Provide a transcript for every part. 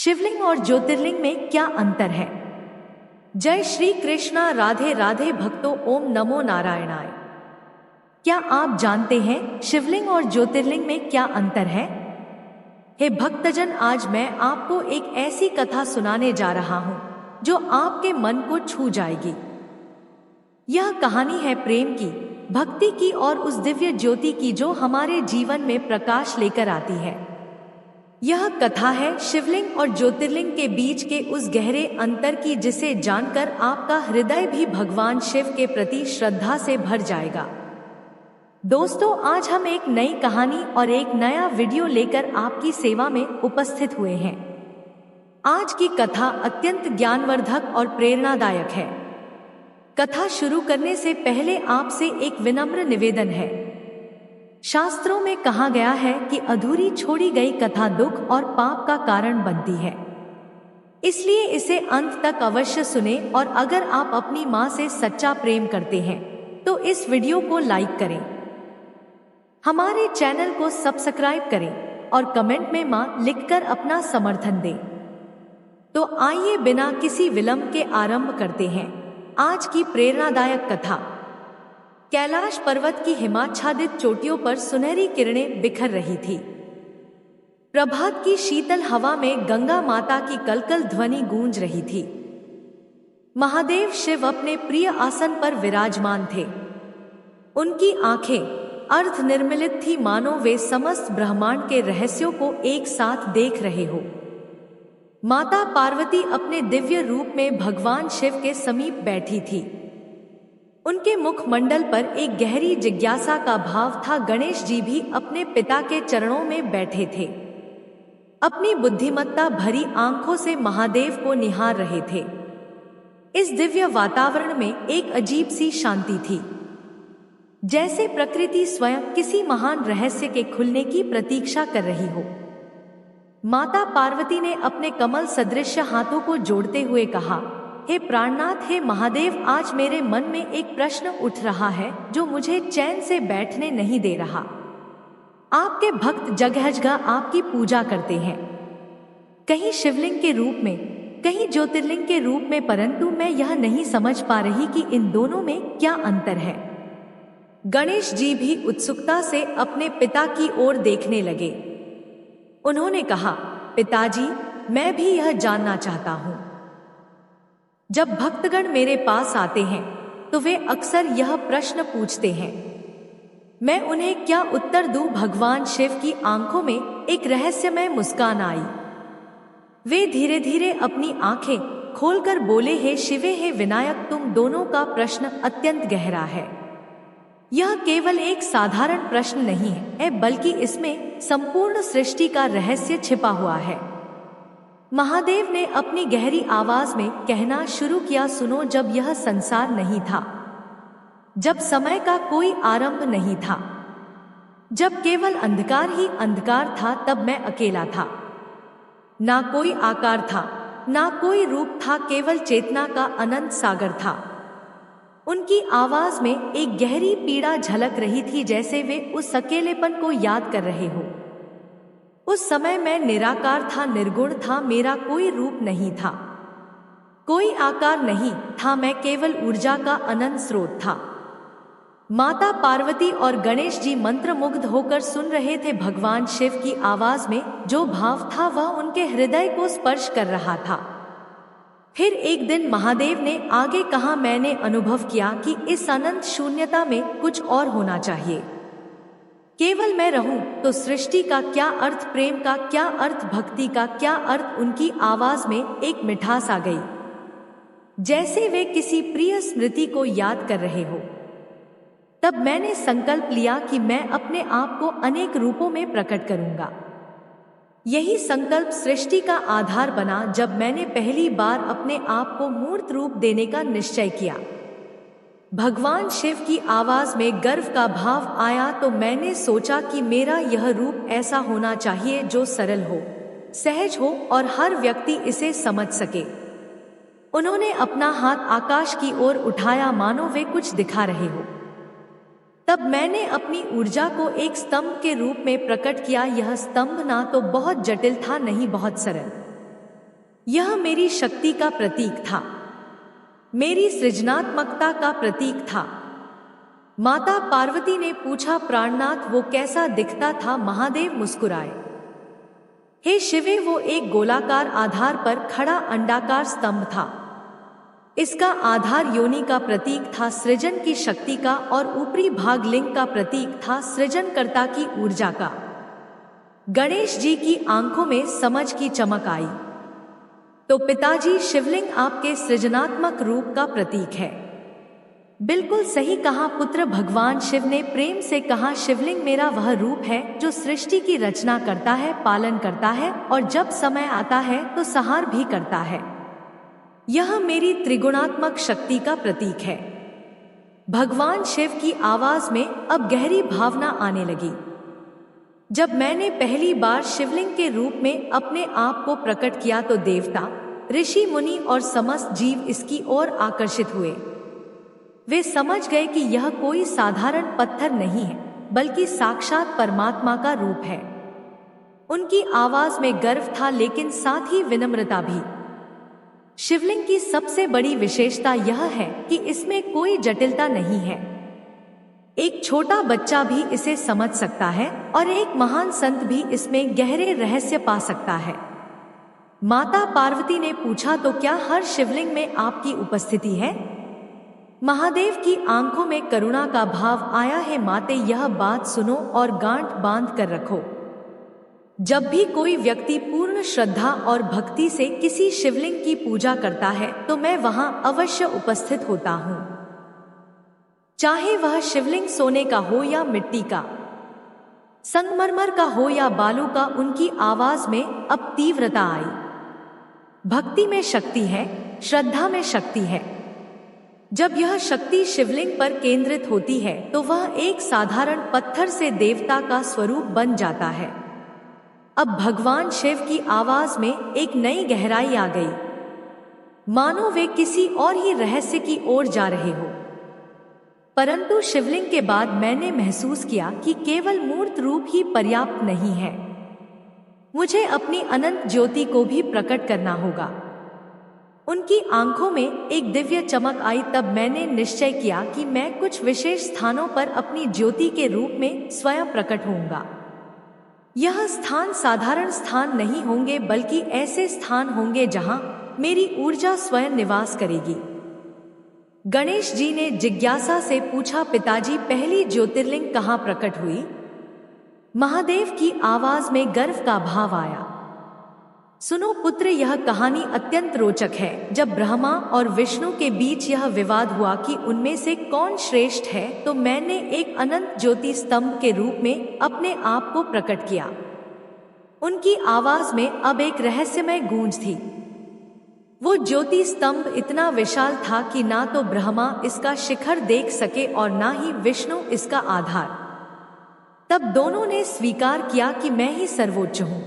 शिवलिंग और ज्योतिर्लिंग में क्या अंतर है? जय श्री कृष्णा, राधे राधे भक्तों, ओम नमो नारायणाय। क्या आप जानते हैं शिवलिंग और ज्योतिर्लिंग में क्या अंतर है? हे भक्तजन, आज मैं आपको एक ऐसी कथा सुनाने जा रहा हूं जो आपके मन को छू जाएगी। यह कहानी है प्रेम की, भक्ति की और उस दिव्य ज्योति की जो हमारे जीवन में प्रकाश लेकर आती है। यह कथा है शिवलिंग और ज्योतिर्लिंग के बीच के उस गहरे अंतर की जिसे जानकर आपका हृदय भी भगवान शिव के प्रति श्रद्धा से भर जाएगा। दोस्तों, आज हम एक नई कहानी और एक नया वीडियो लेकर आपकी सेवा में उपस्थित हुए हैं। आज की कथा अत्यंत ज्ञानवर्धक और प्रेरणादायक है। कथा शुरू करने से पहले आपसे एक विनम्र निवेदन है। शास्त्रों में कहा गया है कि अधूरी छोड़ी गई कथा दुख और पाप का कारण बनती है, इसलिए इसे अंत तक अवश्य सुने। और अगर आप अपनी माँ से सच्चा प्रेम करते हैं तो इस वीडियो को लाइक करें, हमारे चैनल को सब्सक्राइब करें और कमेंट में माँ लिखकर अपना समर्थन दें। तो आइए बिना किसी विलंब के आरंभ करते हैं आज की प्रेरणादायक कथा। कैलाश पर्वत की हिमाच्छादित चोटियों पर सुनहरी किरणें बिखर रही थी। प्रभात की शीतल हवा में गंगा माता की कलकल ध्वनि गूंज रही थी। महादेव शिव अपने प्रिय आसन पर विराजमान थे। उनकी आंखें अर्ध निर्मिलित थी, मानो वे समस्त ब्रह्मांड के रहस्यों को एक साथ देख रहे हो। माता पार्वती अपने दिव्य रूप में भगवान शिव के समीप बैठी थी। उनके मुखमंडल पर एक गहरी जिज्ञासा का भाव था। गणेश जी भी अपने पिता के चरणों में बैठे थे, अपनी बुद्धिमत्ता भरी आंखों से महादेव को निहार रहे थे। इस दिव्य वातावरण में एक अजीब सी शांति थी, जैसे प्रकृति स्वयं किसी महान रहस्य के खुलने की प्रतीक्षा कर रही हो। माता पार्वती ने अपने कमल सदृश हाथों को जोड़ते हुए कहा, हे प्राणनाथ, हे महादेव, आज मेरे मन में एक प्रश्न उठ रहा है जो मुझे चैन से बैठने नहीं दे रहा। आपके भक्त जगह जगह आपकी पूजा करते हैं, कहीं शिवलिंग के रूप में, कहीं ज्योतिर्लिंग के रूप में, परंतु मैं यह नहीं समझ पा रही कि इन दोनों में क्या अंतर है। गणेश जी भी उत्सुकता से अपने पिता की ओर देखने लगे। उन्होंने कहा, पिताजी, मैं भी यह जानना चाहता हूं। जब भक्तगण मेरे पास आते हैं तो वे अक्सर यह प्रश्न पूछते हैं, मैं उन्हें क्या उत्तर दूं। भगवान शिव की आंखों में एक रहस्यमय मुस्कान आई। वे धीरे धीरे अपनी आंखें खोलकर बोले, हे शिवे, हे विनायक, तुम दोनों का प्रश्न अत्यंत गहरा है। यह केवल एक साधारण प्रश्न नहीं है, बल्कि इसमें संपूर्ण सृष्टि का रहस्य छिपा हुआ है। महादेव ने अपनी गहरी आवाज में कहना शुरू किया, सुनो, जब यह संसार नहीं था, जब समय का कोई आरंभ नहीं था, जब केवल अंधकार ही अंधकार था, तब मैं अकेला था। ना कोई आकार था, ना कोई रूप था, केवल चेतना का अनंत सागर था। उनकी आवाज में एक गहरी पीड़ा झलक रही थी, जैसे वे उस अकेलेपन को याद कर रहे हो। उस समय मैं निराकार था, निर्गुण था, मेरा कोई रूप नहीं था, कोई आकार नहीं था, मैं केवल ऊर्जा का अनंत स्रोत था। माता पार्वती और गणेश जी मंत्रमुग्ध होकर सुन रहे थे। भगवान शिव की आवाज में जो भाव था वह उनके हृदय को स्पर्श कर रहा था। फिर एक दिन महादेव ने आगे कहा, मैंने अनुभव किया कि इस अनंत शून्यता में कुछ और होना चाहिए। केवल मैं रहूं तो सृष्टि का क्या अर्थ, प्रेम का क्या अर्थ, भक्ति का क्या अर्थ। उनकी आवाज में एक मिठास आ गई, जैसे वे किसी प्रिय स्मृति को याद कर रहे हो। तब मैंने संकल्प लिया कि मैं अपने आप को अनेक रूपों में प्रकट करूंगा। यही संकल्प सृष्टि का आधार बना। जब मैंने पहली बार अपने आप को मूर्त रूप देने का निश्चय किया, भगवान शिव की आवाज में गर्व का भाव आया, तो मैंने सोचा कि मेरा यह रूप ऐसा होना चाहिए जो सरल हो, सहज हो और हर व्यक्ति इसे समझ सके। उन्होंने अपना हाथ आकाश की ओर उठाया, मानो वे कुछ दिखा रहे हो। तब मैंने अपनी ऊर्जा को एक स्तंभ के रूप में प्रकट किया। यह स्तंभ ना तो बहुत जटिल था, नहीं बहुत सरल। यह मेरी शक्ति का प्रतीक था, मेरी सृजनात्मकता का प्रतीक था। माता पार्वती ने पूछा, प्राणनाथ वो कैसा दिखता था? महादेव मुस्कुराए, हे शिवे, वो एक गोलाकार आधार पर खड़ा अंडाकार स्तंभ था। इसका आधार योनि का प्रतीक था, सृजन की शक्ति का, और ऊपरी भाग लिंग का प्रतीक था, सृजनकर्ता की ऊर्जा का। गणेश जी की आंखों में समझ की चमक आई। तो पिताजी, शिवलिंग आपके सृजनात्मक रूप का प्रतीक है। बिल्कुल सही कहा पुत्र, भगवान शिव ने प्रेम से कहा, शिवलिंग मेरा वह रूप है जो सृष्टि की रचना करता है, पालन करता है, और जब समय आता है तो संहार भी करता है। यह मेरी त्रिगुणात्मक शक्ति का प्रतीक है। भगवान शिव की आवाज में अब गहरी भावना आने लगी। जब मैंने पहली बार शिवलिंग के रूप में अपने आप को प्रकट किया तो देवता, ऋषि मुनि और समस्त जीव इसकी ओर आकर्षित हुए। वे समझ गए कि यह कोई साधारण पत्थर नहीं है, बल्कि साक्षात परमात्मा का रूप है। उनकी आवाज में गर्व था, लेकिन साथ ही विनम्रता भी। शिवलिंग की सबसे बड़ी विशेषता यह है कि इसमें कोई जटिलता नहीं है। एक छोटा बच्चा भी इसे समझ सकता है और एक महान संत भी इसमें गहरे रहस्य पा सकता है। माता पार्वती ने पूछा, तो क्या हर शिवलिंग में आपकी उपस्थिति है? महादेव की आंखों में करुणा का भाव आया है। माते, यह बात सुनो और गांठ बांध कर रखो। जब भी कोई व्यक्ति पूर्ण श्रद्धा और भक्ति से किसी शिवलिंग की पूजा करता है तो मैं वहां अवश्य उपस्थित होता हूं। चाहे वह शिवलिंग सोने का हो या मिट्टी का, संगमरमर का हो या बालू का, उनकी आवाज में अब तीव्रता आई। भक्ति में शक्ति है, श्रद्धा में शक्ति है। जब यह शक्ति शिवलिंग पर केंद्रित होती है तो वह एक साधारण पत्थर से देवता का स्वरूप बन जाता है। अब भगवान शिव की आवाज में एक नई गहराई आ गई, मानो वे किसी और ही रहस्य की ओर जा रहे हो। परंतु शिवलिंग के बाद मैंने महसूस किया कि केवल मूर्त रूप ही पर्याप्त नहीं है, मुझे अपनी अनंत ज्योति को भी प्रकट करना होगा। उनकी आंखों में एक दिव्य चमक आई। तब मैंने निश्चय किया कि मैं कुछ विशेष स्थानों पर अपनी ज्योति के रूप में स्वयं प्रकट होऊंगा। यह स्थान साधारण स्थान नहीं होंगे, बल्कि ऐसे स्थान होंगे जहां मेरी ऊर्जा स्वयं निवास करेगी। गणेश जी ने जिज्ञासा से पूछा, पिताजी, पहली ज्योतिर्लिंग कहाँ प्रकट हुई? महादेव की आवाज में गर्व का भाव आया। सुनो पुत्र, यह कहानी अत्यंत रोचक है। जब ब्रह्मा और विष्णु के बीच यह विवाद हुआ कि उनमें से कौन श्रेष्ठ है, तो मैंने एक अनंत ज्योति स्तंभ के रूप में अपने आप को प्रकट किया। उनकी आवाज में अब एक रहस्यमय गूंज थी। वो ज्योति स्तंभ इतना विशाल था कि ना तो ब्रह्मा इसका शिखर देख सके और ना ही विष्णु इसका आधार। तब दोनों ने स्वीकार किया कि मैं ही सर्वोच्च हूं।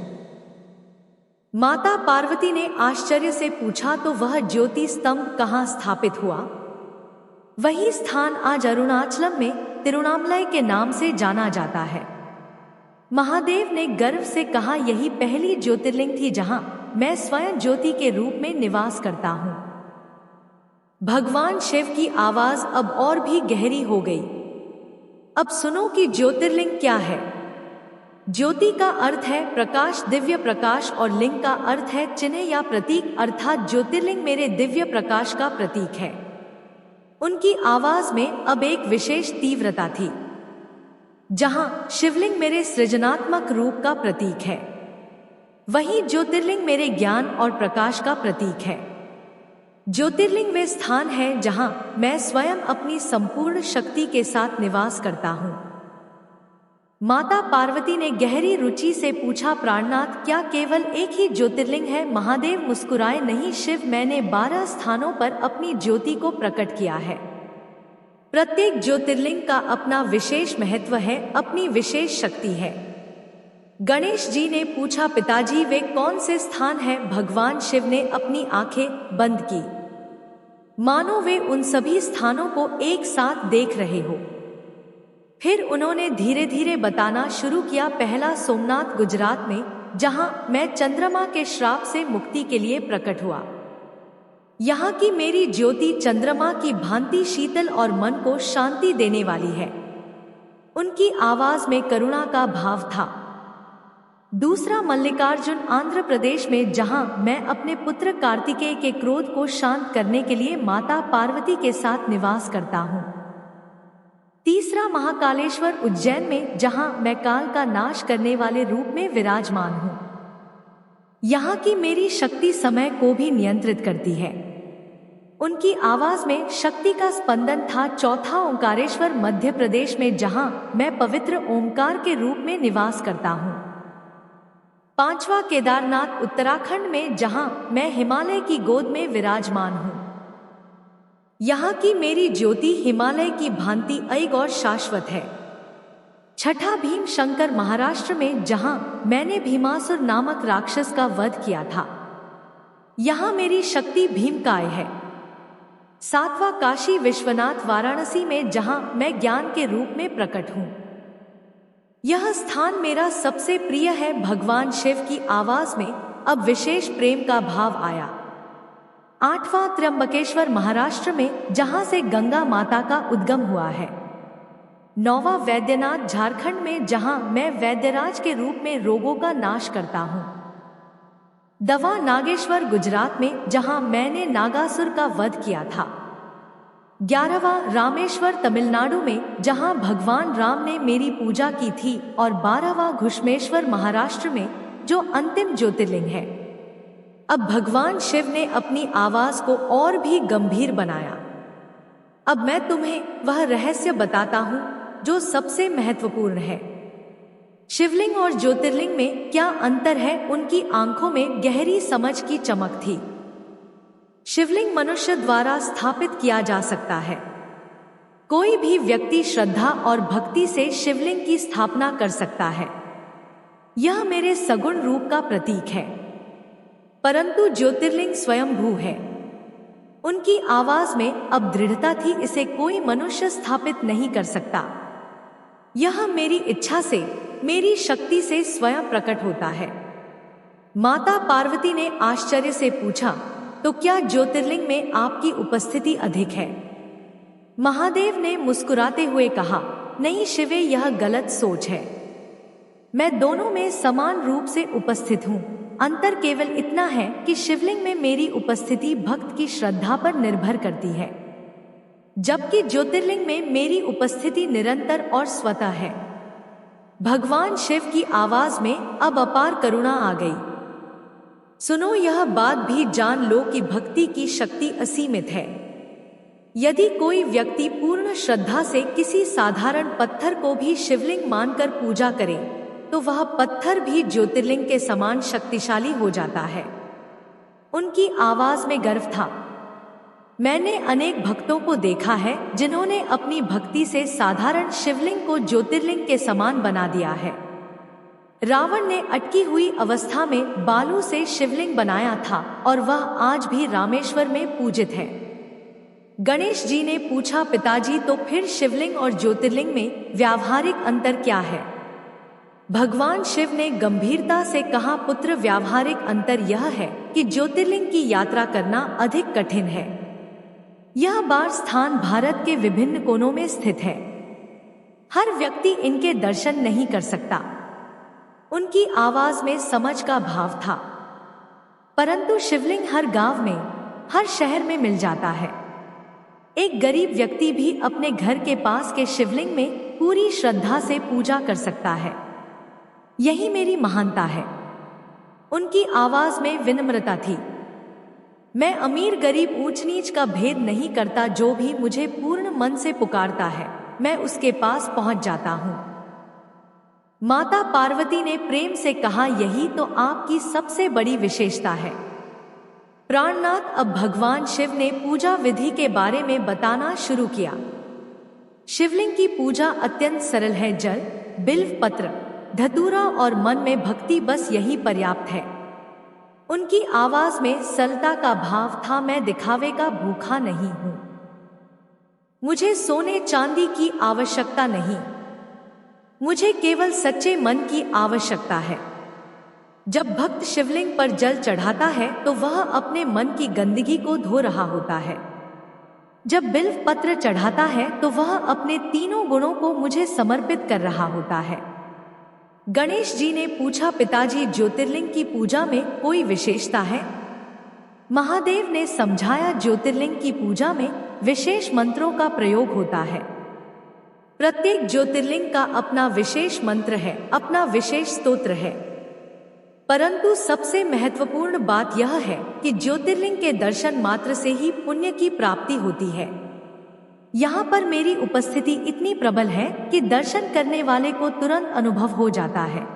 माता पार्वती ने आश्चर्य से पूछा, तो वह ज्योति स्तंभ कहाँ स्थापित हुआ? वही स्थान आज अरुणाचलम में तिरुनामलय के नाम से जाना जाता है। महादेव ने गर्व से कहा, यही पहली ज्योतिर्लिंग थी जहां मैं स्वयं ज्योति के रूप में निवास करता हूं। भगवान शिव की आवाज अब और भी गहरी हो गई। अब सुनो कि ज्योतिर्लिंग क्या है। ज्योति का अर्थ है प्रकाश, दिव्य प्रकाश, और लिंग का अर्थ है चिन्ह या प्रतीक, अर्थात ज्योतिर्लिंग मेरे दिव्य प्रकाश का प्रतीक है। उनकी आवाज में अब एक विशेष तीव्रता थी। जहां शिवलिंग मेरे सृजनात्मक रूप का प्रतीक है, वहीं ज्योतिर्लिंग मेरे ज्ञान और प्रकाश का प्रतीक है। ज्योतिर्लिंग वे स्थान है जहां मैं स्वयं अपनी संपूर्ण शक्ति के साथ निवास करता हूं। माता पार्वती ने गहरी रुचि से पूछा, प्राणनाथ, क्या केवल एक ही ज्योतिर्लिंग है? महादेव मुस्कुराए, नहीं शिव, मैंने 12 स्थानों पर अपनी ज्योति को प्रकट किया है। प्रत्येक ज्योतिर्लिंग का अपना विशेष महत्व है, अपनी विशेष शक्ति है। गणेश जी ने पूछा, पिताजी, वे कौन से स्थान हैं? भगवान शिव ने अपनी आंखें बंद की, मानो वे उन सभी स्थानों को एक साथ देख रहे हो। फिर उन्होंने धीरे धीरे बताना शुरू किया। पहला सोमनाथ गुजरात में, जहां मैं चंद्रमा के श्राप से मुक्ति के लिए प्रकट हुआ। यहाँ की मेरी ज्योति चंद्रमा की भांति शीतल और मन को शांति देने वाली है। उनकी आवाज में करुणा का भाव था। दूसरा, मल्लिकार्जुन आंध्र प्रदेश में, जहां मैं अपने पुत्र कार्तिकेय के क्रोध को शांत करने के लिए माता पार्वती के साथ निवास करता हूं। तीसरा, महाकालेश्वर उज्जैन में, जहां मैं काल का नाश करने वाले रूप में विराजमान हूं। यहाँ की मेरी शक्ति समय को भी नियंत्रित करती है। उनकी आवाज में शक्ति का स्पंदन था। चौथा, ओंकारेश्वर मध्य प्रदेश में, जहां मैं पवित्र ओंकार के रूप में निवास करता हूं। पांचवा, केदारनाथ उत्तराखंड में, जहां मैं हिमालय की गोद में विराजमान हूं। यहाँ की मेरी ज्योति हिमालय की भांति अइग और शाश्वत है। छठा, भीम शंकर महाराष्ट्र में, जहां मैंने भीमासुर नामक राक्षस का वध किया था। यहाँ मेरी शक्ति भीमकाय है। सातवां, काशी विश्वनाथ वाराणसी में, जहां मैं ज्ञान के रूप में प्रकट हूं। यह स्थान मेरा सबसे प्रिय है। भगवान शिव की आवाज में अब विशेष प्रेम का भाव आया। आठवां, त्र्यंबकेश्वर महाराष्ट्र में, जहां से गंगा माता का उद्गम हुआ है। नौवां, वैद्यनाथ झारखंड में, जहां मैं वैद्यराज के रूप में रोगों का नाश करता हूं। दवा, नागेश्वर गुजरात में, जहां मैंने नागासुर का वध किया था। 11वां, रामेश्वर तमिलनाडु में, जहां भगवान राम ने मेरी पूजा की थी। और 12वां, घुश्मेश्वर महाराष्ट्र में, जो अंतिम ज्योतिर्लिंग है। अब भगवान शिव ने अपनी आवाज को और भी गंभीर बनाया। अब मैं तुम्हें वह रहस्य बताता हूं जो सबसे महत्वपूर्ण है। शिवलिंग और ज्योतिर्लिंग में क्या अंतर है? उनकी आंखों में गहरी समझ की चमक थी। शिवलिंग मनुष्य द्वारा स्थापित किया जा सकता है। कोई भी व्यक्ति श्रद्धा और भक्ति से शिवलिंग की स्थापना कर सकता है। यह मेरे सगुण रूप का प्रतीक है। परंतु ज्योतिर्लिंग स्वयंभू है। उनकी आवाज में अब दृढ़ता थी। इसे कोई मनुष्य स्थापित नहीं कर सकता। यह मेरी इच्छा से, मेरी शक्ति से स्वयं प्रकट होता है। माता पार्वती ने आश्चर्य से पूछा, तो क्या ज्योतिर्लिंग में आपकी उपस्थिति अधिक है? महादेव ने मुस्कुराते हुए कहा, नहीं शिवे, यह गलत सोच है। मैं दोनों में समान रूप से उपस्थित हूँ। अंतर केवल इतना है कि शिवलिंग में मेरी उपस्थिति भक्त की श्रद्धा पर निर्भर करती है, जबकि ज्योतिर्लिंग में मेरी उपस्थिति निरंतर और स्वतः है। भगवान शिव की आवाज में अब अपार करुणा आ गई। सुनो, यह बात भी जान लो कि भक्ति की शक्ति असीमित है। यदि कोई व्यक्ति पूर्ण श्रद्धा से किसी साधारण पत्थर को भी शिवलिंग मानकर पूजा करे, तो वह पत्थर भी ज्योतिर्लिंग के समान शक्तिशाली हो जाता है। उनकी आवाज में गर्व था। मैंने अनेक भक्तों को देखा है जिन्होंने अपनी भक्ति से साधारण शिवलिंग को ज्योतिर्लिंग के समान बना दिया है। रावण ने अटकी हुई अवस्था में बालू से शिवलिंग बनाया था और वह आज भी रामेश्वर में पूजित है। गणेश जी ने पूछा, पिताजी, तो फिर शिवलिंग और ज्योतिर्लिंग में व्यावहारिक अंतर क्या है? भगवान शिव ने गंभीरता से कहा, पुत्र, व्यावहारिक अंतर यह है कि ज्योतिर्लिंग की यात्रा करना अधिक कठिन है। यह 12 स्थान भारत के विभिन्न कोनों में स्थित है। हर व्यक्ति इनके दर्शन नहीं कर सकता। उनकी आवाज में समझ का भाव था। परंतु शिवलिंग हर गांव में, हर शहर में मिल जाता है। एक गरीब व्यक्ति भी अपने घर के पास के शिवलिंग में पूरी श्रद्धा से पूजा कर सकता है। यही मेरी महानता है। उनकी आवाज में विनम्रता थी। मैं अमीर गरीब ऊंच नीच का भेद नहीं करता। जो भी मुझे पूर्ण मन से पुकारता है, मैं उसके पास पहुंच जाता हूं। माता पार्वती ने प्रेम से कहा, यही तो आपकी सबसे बड़ी विशेषता है। प्राणनाथ, अब भगवान शिव ने पूजा विधि के बारे में बताना शुरू किया। शिवलिंग की पूजा अत्यंत सरल है। जल, बिल्व पत्र, धतूरा और मन में भक्ति, बस यही पर्याप्त है। उनकी आवाज में सरलता का भाव था। मैं दिखावे का भूखा नहीं हूं। मुझे सोने चांदी की आवश्यकता नहीं। मुझे केवल सच्चे मन की आवश्यकता है। जब भक्त शिवलिंग पर जल चढ़ाता है तो वह अपने मन की गंदगी को धो रहा होता है। जब बिल्व पत्र चढ़ाता है तो वह अपने तीनों गुणों को मुझे समर्पित कर रहा होता है। गणेश जी ने पूछा, पिताजी, ज्योतिर्लिंग की पूजा में कोई विशेषता है? महादेव ने समझाया, ज्योतिर्लिंग की पूजा में विशेष मंत्रों का प्रयोग होता है। प्रत्येक ज्योतिर्लिंग का अपना विशेष मंत्र है, अपना विशेष स्तोत्र है। परंतु सबसे महत्वपूर्ण बात यह है कि ज्योतिर्लिंग के दर्शन मात्र से ही पुण्य की प्राप्ति होती है। यहाँ पर मेरी उपस्थिति इतनी प्रबल है कि दर्शन करने वाले को तुरंत अनुभव हो जाता है।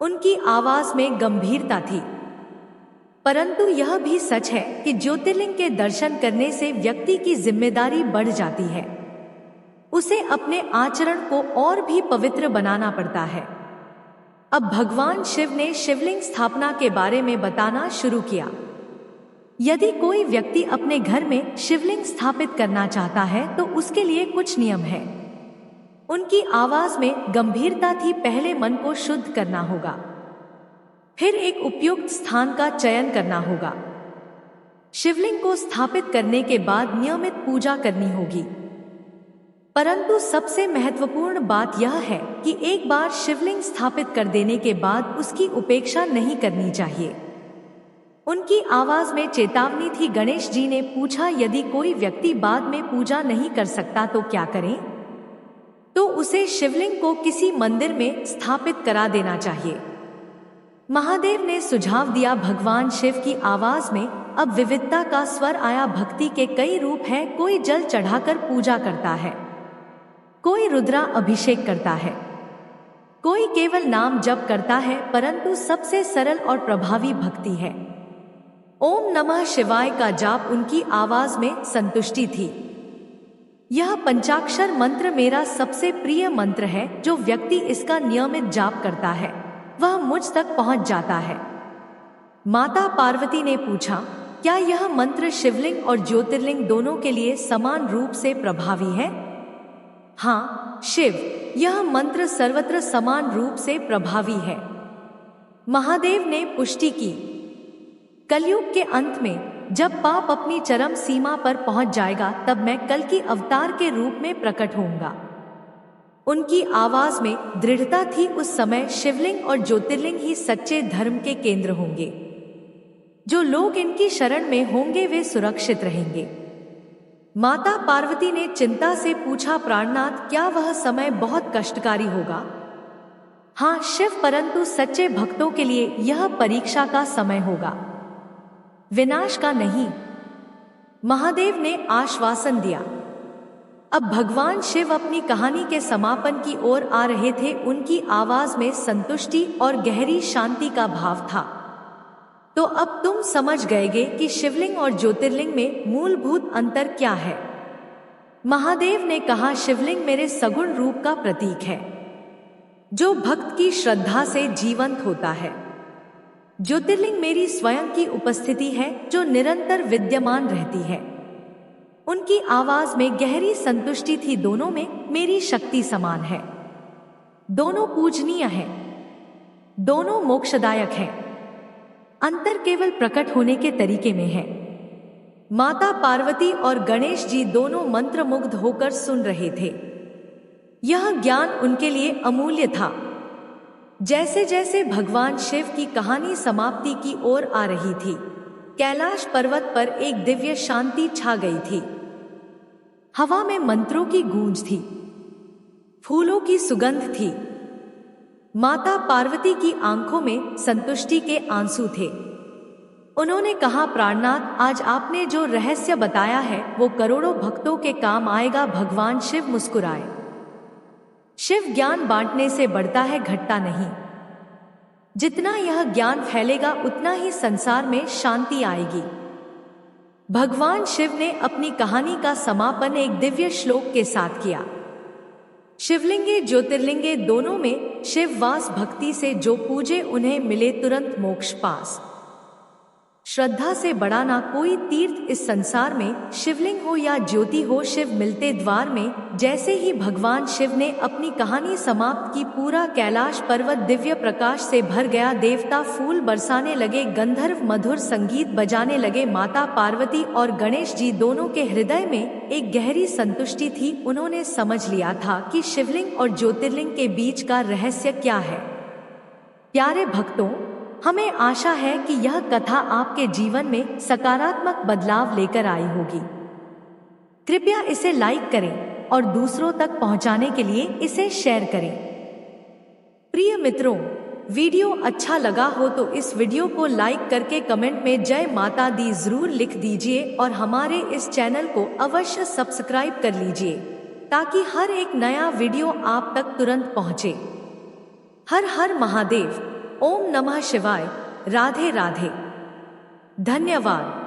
उनकी आवाज में गंभीरता थी। परंतु यह भी सच है कि ज्योतिर्लिंग के दर्शन करने से व्यक्ति की जिम्मेदारी बढ़ जाती है। उसे अपने आचरण को और भी पवित्र बनाना पड़ता है। अब भगवान शिव ने शिवलिंग स्थापना के बारे में बताना शुरू किया। यदि कोई व्यक्ति अपने घर में शिवलिंग स्थापित करना चाहता है तो उसके लिए कुछ नियम है। उनकी आवाज में गंभीरता थी। पहले मन को शुद्ध करना होगा, फिर एक उपयुक्त स्थान का चयन करना होगा। शिवलिंग को स्थापित करने के बाद नियमित पूजा करनी होगी। परंतु सबसे महत्वपूर्ण बात यह है कि एक बार शिवलिंग स्थापित कर देने के बाद उसकी उपेक्षा नहीं करनी चाहिए। उनकी आवाज में चेतावनी थी। गणेश जी ने पूछा, यदि कोई व्यक्ति बाद में पूजा नहीं कर सकता तो क्या करें? तो उसे शिवलिंग को किसी मंदिर में स्थापित करा देना चाहिए। महादेव ने सुझाव दिया। भगवान शिव की आवाज में अब विविधता का स्वर आया। भक्ति के कई रूप हैं। कोई जल चढ़ाकर पूजा करता है, कोई रुद्रा अभिषेक करता है, कोई केवल नाम जप करता है। परंतु सबसे सरल और प्रभावी भक्ति है ओम नमः शिवाय का जाप। उनकी आवाज में संतुष्टि थी। यह पंचाक्षर मंत्र मेरा सबसे प्रिय मंत्र है। जो व्यक्ति इसका नियमित जाप करता है वह मुझ तक पहुंच जाता है। माता पार्वती ने पूछा, क्या यह मंत्र शिवलिंग और ज्योतिर्लिंग दोनों के लिए समान रूप से प्रभावी है? हाँ शिव, यह मंत्र सर्वत्र समान रूप से प्रभावी है। महादेव ने पुष्टि की। कलयुग के अंत में जब पाप अपनी चरम सीमा पर पहुंच जाएगा तब मैं कल की अवतार के रूप में प्रकट होऊंगा। उनकी आवाज में दृढ़ता थी। उस समय शिवलिंग और ज्योतिर्लिंग ही सच्चे धर्म के केंद्र होंगे। जो लोग इनकी शरण में होंगे वे सुरक्षित रहेंगे। माता पार्वती ने चिंता से पूछा, प्राणनाथ, क्या वह समय बहुत कष्टकारी होगा? हाँ शिव, परंतु सच्चे भक्तों के लिए यह परीक्षा का समय होगा, विनाश का नहीं। महादेव ने आश्वासन दिया। अब भगवान शिव अपनी कहानी के समापन की ओर आ रहे थे। उनकी आवाज में संतुष्टि और गहरी शांति का भाव था। तो अब तुम समझ गएगे कि शिवलिंग और ज्योतिर्लिंग में मूलभूत अंतर क्या है। महादेव ने कहा, शिवलिंग मेरे सगुण रूप का प्रतीक है जो भक्त की श्रद्धा से जीवंत होता है। ज्योतिर्लिंग मेरी स्वयं की उपस्थिति है जो निरंतर विद्यमान रहती है। उनकी आवाज में गहरी संतुष्टि थी। दोनों में मेरी शक्ति समान है। दोनों पूजनीय हैं, दोनों मोक्षदायक हैं। अंतर केवल प्रकट होने के तरीके में है। माता पार्वती और गणेश जी दोनों मंत्रमुग्ध होकर सुन रहे थे। यह ज्ञान उनके लिए अमूल्य था। जैसे जैसे भगवान शिव की कहानी समाप्ति की ओर आ रही थी, कैलाश पर्वत पर एक दिव्य शांति छा गई थी। हवा में मंत्रों की गूंज थी, फूलों की सुगंध थी। माता पार्वती की आंखों में संतुष्टि के आंसू थे। उन्होंने कहा, प्राणनाथ, आज आपने जो रहस्य बताया है वो करोड़ों भक्तों के काम आएगा। भगवान शिव मुस्कुराए। शिव ज्ञान बांटने से बढ़ता है, घटता नहीं। जितना यह ज्ञान फैलेगा उतना ही संसार में शांति आएगी। भगवान शिव ने अपनी कहानी का समापन एक दिव्य श्लोक के साथ किया। शिवलिंगे ज्योतिर्लिंगे दोनों में शिव वास। भक्ति से जो पूजे उन्हें मिले तुरंत मोक्ष पास। श्रद्धा से बड़ा ना कोई तीर्थ इस संसार में, शिवलिंग हो या ज्योति हो, शिव मिलते द्वार में। जैसे ही भगवान शिव ने अपनी कहानी समाप्त की, पूरा कैलाश पर्वत दिव्य प्रकाश से भर गया। देवता फूल बरसाने लगे, गंधर्व मधुर संगीत बजाने लगे। माता पार्वती और गणेश जी दोनों के हृदय में एक गहरी संतुष्टि थी। उन्होंने समझ लिया था कि शिवलिंग और ज्योतिर्लिंग के बीच का रहस्य क्या है। प्यारे भक्तों, हमें आशा है कि यह कथा आपके जीवन में सकारात्मक बदलाव लेकर आई होगी। कृपया इसे लाइक करें और दूसरों तक पहुंचाने के लिए इसे शेयर करें। प्रिय मित्रों, वीडियो अच्छा लगा हो तो इस वीडियो को लाइक करके कमेंट में जय माता दी जरूर लिख दीजिए और हमारे इस चैनल को अवश्य सब्सक्राइब कर लीजिए ताकि हर एक नया वीडियो आप तक तुरंत पहुंचे। हर हर महादेव। ओम नमः शिवाय। राधे राधे। धन्यवाद।